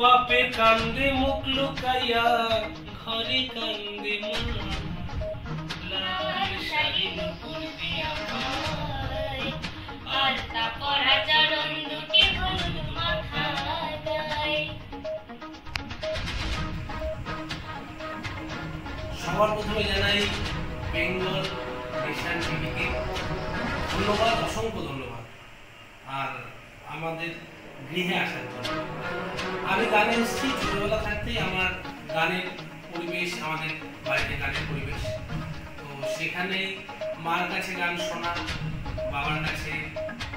बापे कांदे मुख लुकाइया घरे कांदे मा लाल शाड़ी नुपुर दिया पाय आलता परा चरण दुटी हलुद माखा गाय। সবার প্রথমে জানাই বেঙ্গল নেশন টিভিকে ধন্যবাদ, অসংখ্য ধন্যবাদ। আর আমাদের গৃহে আসার জন্য। আমি গানে এসেছি ছোটবেলা থাকতেই, আমার গানের পরিবেশ, আমাদের বাড়িতে গানের পরিবেশ। তো সেখানে মার কাছে গান শোনা, বাবার কাছে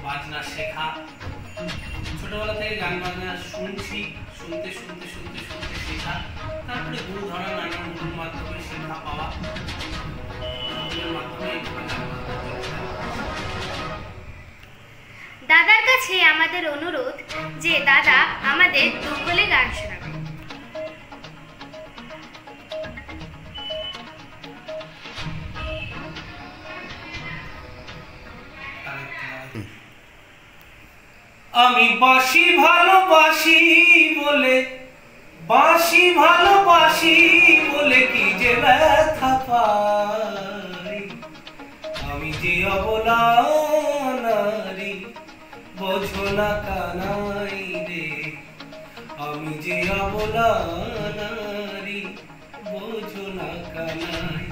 বাজনা শেখা, ছোটবেলা থেকে গান বাজনা শুনছি, শুনতে শুনতে শুনতে শুনতে শেখা, তারপরে গুরু ধরা, নানান গুরুর মাধ্যমে শিক্ষা পাওয়া, মাধ্যমে দাদার কাছে আমাদের অনুরোধ যে দাদা আমাদের দুর্বলে গান শোনাবেন। আমি বাঁশি ভালোবাসি বলে, বাঁশি ভালোবাসি বলে কি যে ব্যথা পাই, আমি যে অবলা নারী বোঝো না কানাই রে, আমি যে অবলা নারী বোঝো না কানাই।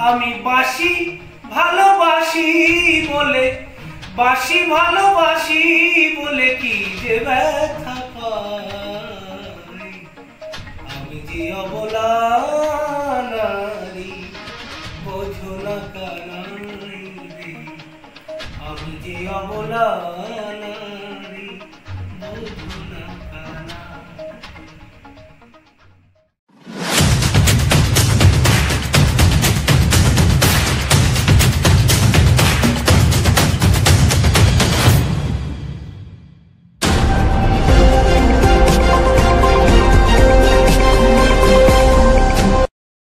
আমি বাঁশি ভালোবাসি বলে, বাঁশি ভালোবাসি বলে কি যে ব্যথা পাই, আমি যে অবলা নারী বোঝো না কানাই রে, আমি যে অবলা নারী বোঝো না।